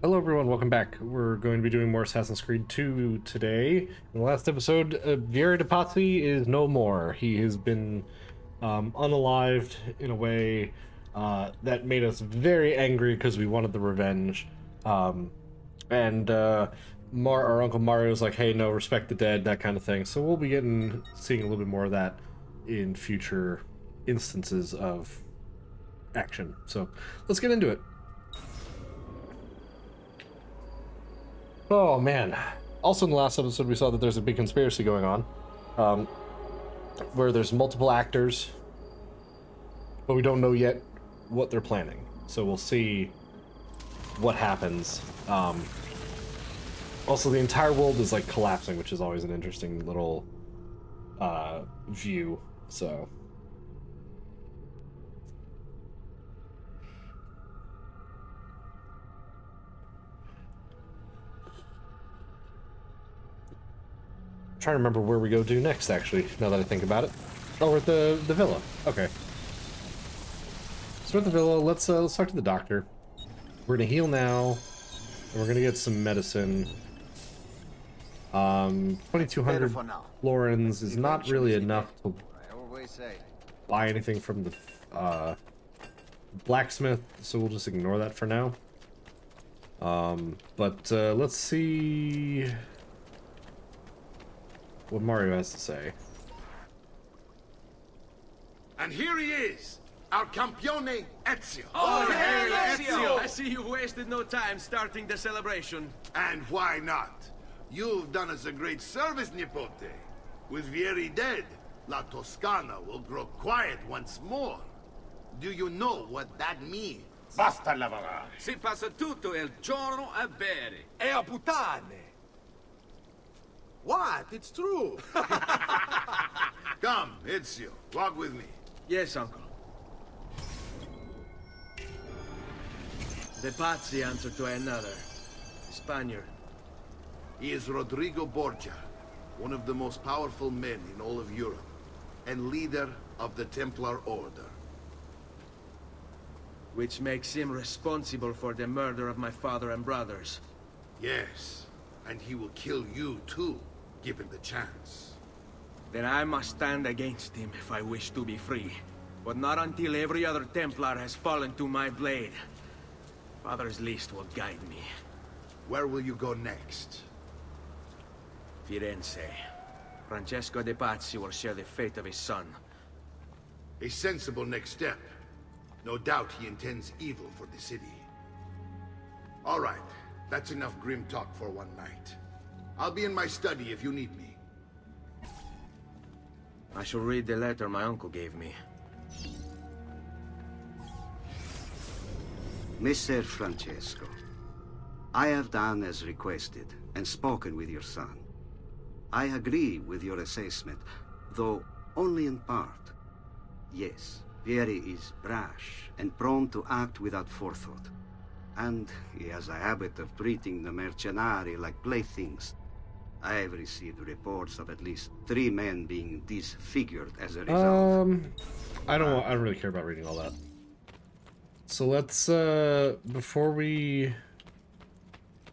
Hello, everyone. Welcome back. We're going to be doing more Assassin's Creed 2 today. In the last episode, Vieri de Pazzi is no more. He has been unalived in a way that made us very angry because we wanted the revenge. And our Uncle Mario's like, hey, no, respect the dead, that kind of thing. So we'll be seeing a little bit more of that in future instances of action. So let's get into it. Oh man. Also in the last episode we saw that there's a big conspiracy going on. Um, where there's multiple actors, but we don't know yet what they're planning. So we'll see what happens. Also the entire world is like collapsing, which is always an interesting little view. So trying to remember where we go to next, actually, now that I think about it. Oh, we're at the villa. Okay. So we're at the villa. Let's talk to the doctor. We're gonna heal now, and we're gonna get some medicine. 2,200 florins is not really enough to buy anything from the blacksmith, so we'll just ignore that for now. But let's see what Mario has to say. And here he is, our campione Ezio. Oh, hey, Ezio! I see you wasted no time starting the celebration. And why not? You've done us a great service, Nipote. With Vieri dead, La Toscana will grow quiet once more. Do you know what that means? Basta lavorare. Si passa tutto il giorno a bere. E a puttane. What? It's true. Come, Ezio, walk with me. Yes, uncle. The Pazzi answer to another. Spaniard. He is Rodrigo Borgia, one of the most powerful men in all of Europe, and leader of the Templar Order. Which makes him responsible for the murder of my father and brothers. Yes, and he will kill you too, given the chance. Then I must stand against him if I wish to be free. But not until every other Templar has fallen to my blade. Father's list will guide me. Where will you go next? Firenze. Francesco de Pazzi will share the fate of his son. A sensible next step. No doubt he intends evil for the city. All right, that's enough grim talk for one night. I'll be in my study if you need me. I shall read the letter my uncle gave me. Messer Francesco, I have done as requested and spoken with your son. I agree with your assessment, though only in part. Yes, Vieri is brash and prone to act without forethought. And he has a habit of treating the mercenari like playthings. I have received reports of at least 3 men being disfigured as a result. I don't really care about reading all that. So let's before we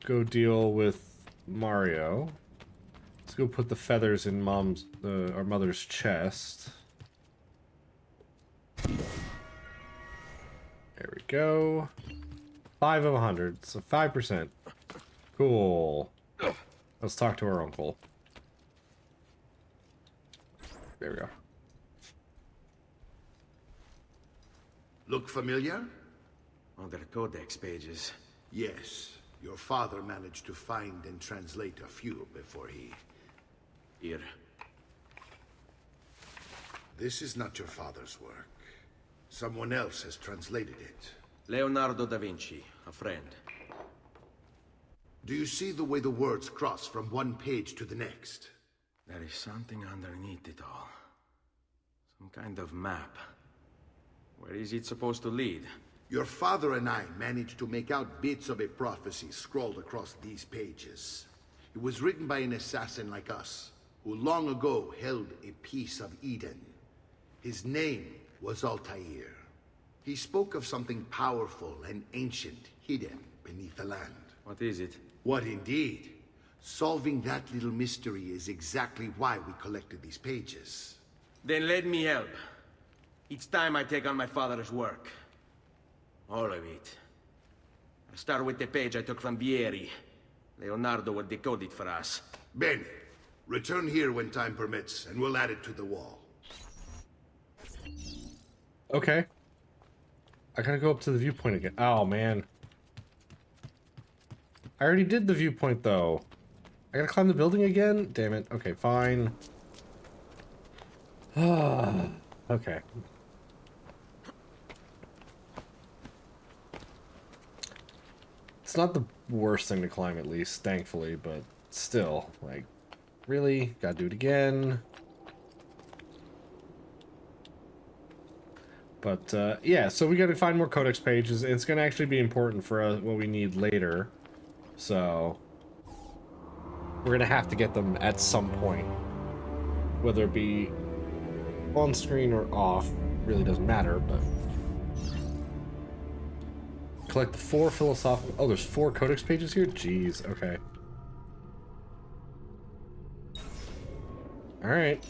go deal with Mario, let's go put the feathers in our mother's chest. There we go. 5 of 100, so 5%. Cool. Let's talk to our uncle. There we go. Look familiar? On their codex pages. Yes. Your father managed to find and translate a few before he... Here. This is not your father's work. Someone else has translated it. Leonardo da Vinci, a friend. Do you see the way the words cross from one page to the next? There is something underneath it all. Some kind of map. Where is it supposed to lead? Your father and I managed to make out bits of a prophecy scrawled across these pages. It was written by an assassin like us, who long ago held a piece of Eden. His name was Altair. He spoke of something powerful and ancient hidden beneath the land. What is it? What indeed? Solving that little mystery is exactly why we collected these pages. Then let me help. Each time I take on my father's work. All of it. I'll start with the page I took from Vieri. Leonardo will decode it for us. Bene. Return here when time permits, and we'll add it to the wall. Okay. I gotta go up to the viewpoint again. Oh, man. I already did the viewpoint, though. I gotta climb the building again? Damn it. Okay, fine. Okay. It's not the worst thing to climb, at least, thankfully, but still, like, really? Gotta do it again. But, yeah, so we gotta find more codex pages. It's gonna actually be important for us, what we need later. So, we're gonna have to get them at some point. Whether it be on screen or off, really doesn't matter, but... Collect the 4 philosophical... Oh, there's 4 codex pages here? Jeez, okay. Alright.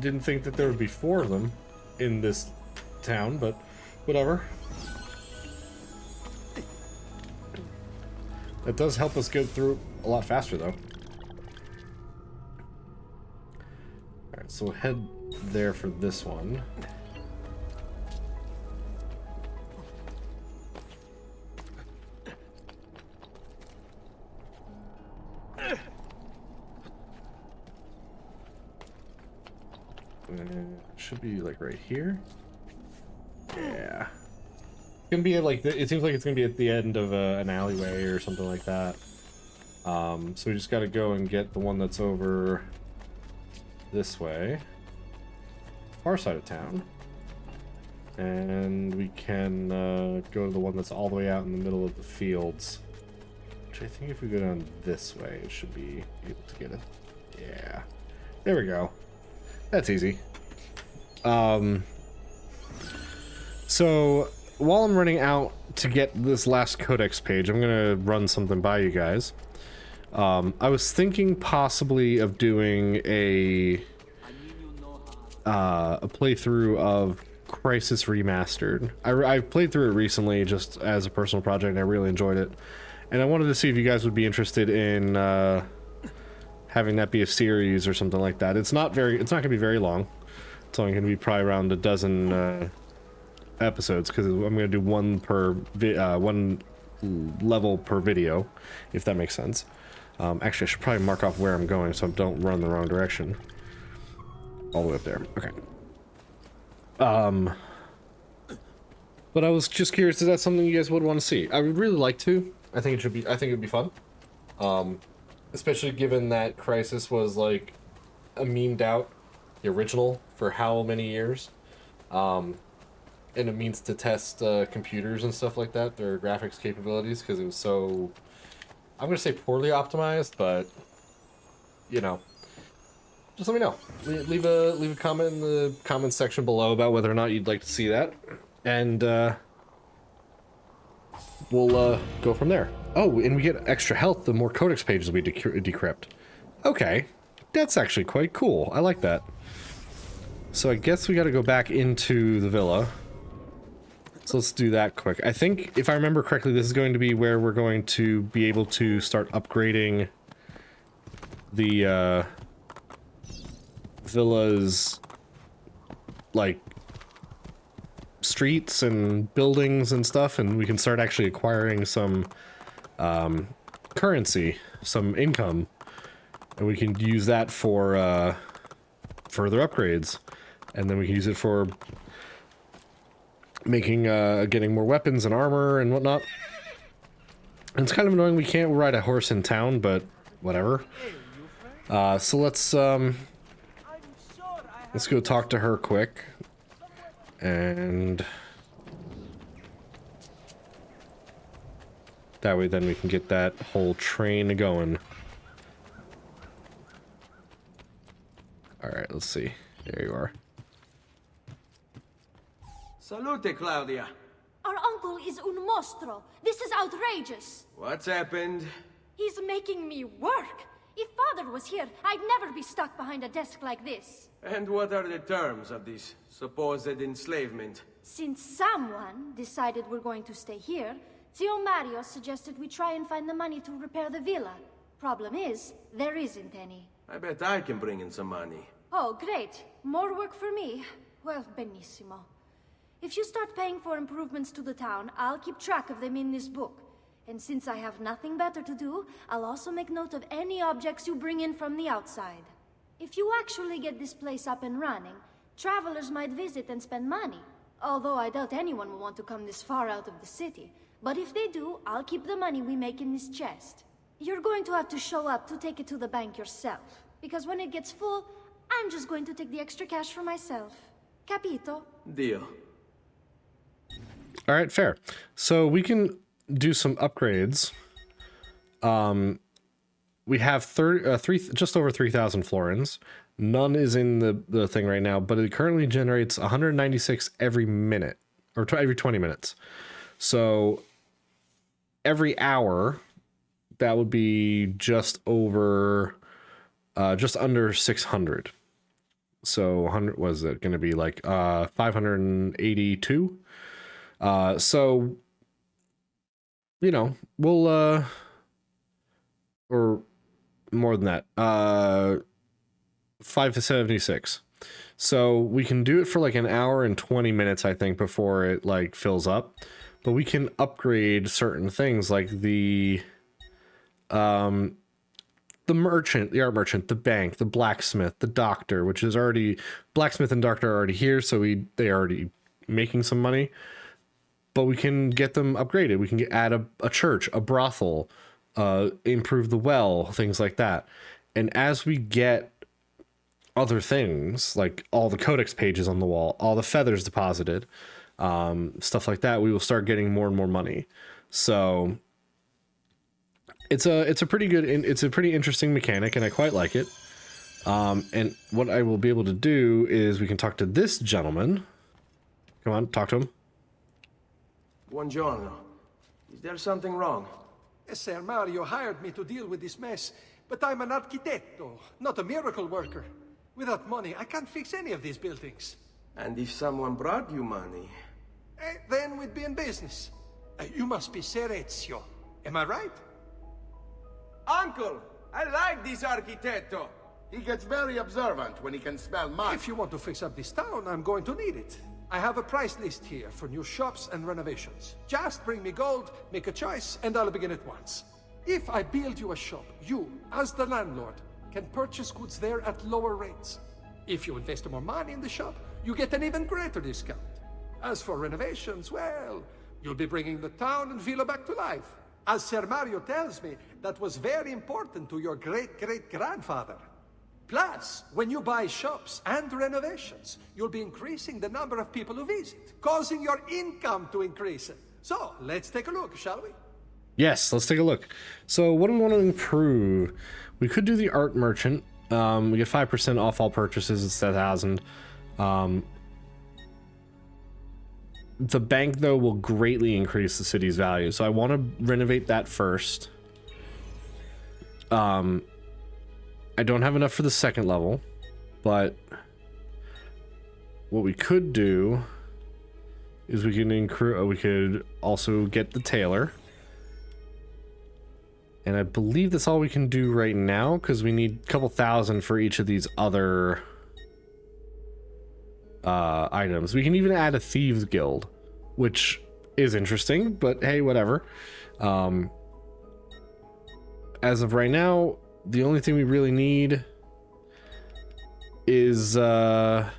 Didn't think that there would be 4 of them in this town, but whatever. That does help us get through a lot faster, though. Alright, so we'll head there for this one. Should be like right here. Yeah. It's gonna be like it seems like it's gonna be at the end of an alleyway or something like that. So we just gotta go and get the one that's over this way, far side of town, and we can go to the one that's all the way out in the middle of the fields. Which I think if we go down this way, it should be able to get it. Yeah, there we go. That's easy. So while I'm running out to get this last codex page, I'm gonna run something by you guys. I was thinking possibly of doing a playthrough of Crysis Remastered. I played through it recently just as a personal project, and I really enjoyed it. And I wanted to see if you guys would be interested in having that be a series or something like that. It's not gonna be very long. It's only gonna be probably around a dozen episodes, because I'm gonna do one level per video, if that makes sense. Actually, I should probably mark off where I'm going so I don't run the wrong direction. All the way up there. Okay. But I was just curious, is that something you guys would want to see? I would really like to. I think it would be fun. Especially given that Crysis was like a memed out, the original, for how many years. And it means to test computers and stuff like that, their graphics capabilities, because it was so, I'm going to say poorly optimized, but, you know, just let me know. Leave a comment in the comments section below about whether or not you'd like to see that, and we'll go from there. Oh, and we get extra health the more codex pages we decrypt. Okay, that's actually quite cool. I like that. So I guess we got to go back into the villa. So let's do that quick. I think, if I remember correctly, this is going to be where we're going to be able to start upgrading the villa's, like, streets and buildings and stuff, and we can start actually acquiring some currency, some income, and we can use that for further upgrades, and then we can use it for making getting more weapons and armor and whatnot. And it's kind of annoying we can't ride a horse in town, but whatever. So let's go talk to her quick, and that way then we can get that whole train going. All right, let's see. There you are. Salute, Claudia. Our uncle is un mostro. This is outrageous. What's happened? He's making me work. If Father was here, I'd never be stuck behind a desk like this. And what are the terms of this supposed enslavement? Since someone decided we're going to stay here, Zio Mario suggested we try and find the money to repair the villa. Problem is, there isn't any. I bet I can bring in some money. Oh, great. More work for me. Well, benissimo. If you start paying for improvements to the town, I'll keep track of them in this book. And since I have nothing better to do, I'll also make note of any objects you bring in from the outside. If you actually get this place up and running, travelers might visit and spend money. Although I doubt anyone will want to come this far out of the city. But if they do, I'll keep the money we make in this chest. You're going to have to show up to take it to the bank yourself. Because when it gets full, I'm just going to take the extra cash for myself. Capito? Deal. All right, fair. So we can do some upgrades. We have just over 3,000 florins. None is in the thing right now, but it currently generates 196 every minute, or every 20 minutes. So every hour, that would be just under 600. So 100 was it going to be like 582? So, you know, we'll or more than that, 576. So we can do it for like an hour and 20 minutes, I think, before it like fills up. But we can upgrade certain things like the merchant, the art merchant, the bank, the blacksmith, the doctor, which is already, blacksmith and doctor are already here, so they are already making some money. But we can get them upgraded. We can add a church, a brothel, improve the well, things like that. And as we get other things, like all the codex pages on the wall, all the feathers deposited, stuff like that, we will start getting more and more money. So it's a pretty good, it's a pretty interesting mechanic, and I quite like it. And what I will be able to do is we can talk to this gentleman. Come on, talk to him. Buongiorno. Is there something wrong? Ser Mario hired me to deal with this mess, but I'm an architetto, not a miracle worker. Without money, I can't fix any of these buildings. And if someone brought you money? Then we'd be in business. You must be Ser Ezio. Am I right? Uncle! I like this architetto! He gets very observant when he can smell mud. If you want to fix up this town, I'm going to need it. I have a price list here for new shops and renovations. Just bring me gold, make a choice, and I'll begin at once. If I build you a shop, you, as the landlord, can purchase goods there at lower rates. If you invest more money in the shop, you get an even greater discount. As for renovations, well, you'll be bringing the town and villa back to life. As Ser Mario tells me, that was very important to your great-great-grandfather. Plus, when you buy shops and renovations, you'll be increasing the number of people who visit, causing your income to increase. So, let's take a look, shall we? Yes, let's take a look. So what do we want to improve? We could do the art merchant. We get 5% off all purchases. It's 1,000. The bank, though, will greatly increase the city's value. So I want to renovate that first. I don't have enough for the second level, but what we could do is we could also get the tailor. And I believe that's all we can do right now, because we need a couple thousand for each of these other items. We can even add a thieves guild, which is interesting, but hey, whatever. As of right now, the only thing we really need is what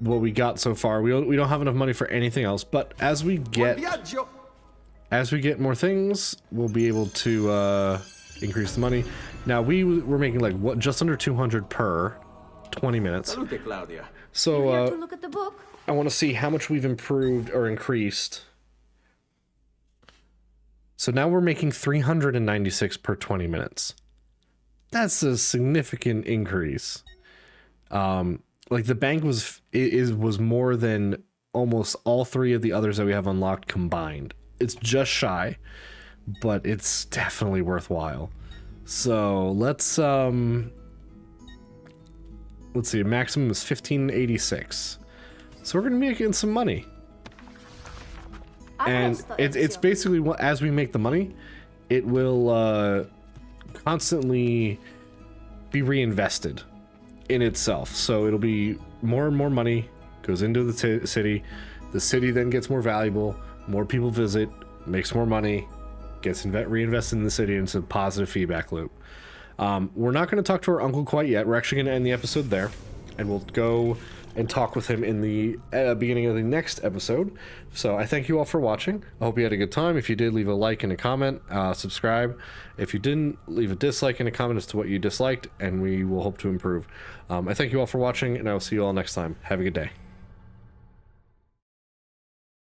we got so far. We don't have enough money for anything else, but as we get more things, we'll be able to increase the money. Now we're making like just under 200 per 20 minutes. Salute, Claudia. So You here to look at the book? I want to see how much we've improved or increased. So now we're making 396 per 20 minutes. That's a significant increase. like the bank was more than almost all 3 of the others that we have unlocked combined. It's just shy, but it's definitely worthwhile. So let's see, maximum is 1586. So we're gonna be making some money. And it's basically, as we make the money, it will constantly be reinvested in itself. So it'll be more and more money goes into the city. The city then gets more valuable, more people visit, makes more money, gets reinvested in the city, and it's a positive feedback loop. We're not going to talk to our uncle quite yet. We're actually going to end the episode there, and we'll go and talk with him in the beginning of the next episode. So I thank you all for watching. I hope you had a good time. If you did, leave a like and a comment, subscribe. If you didn't, leave a dislike and a comment as to what you disliked, and we will hope to improve. I thank you all for watching, and I will see you all next time. Have a good day.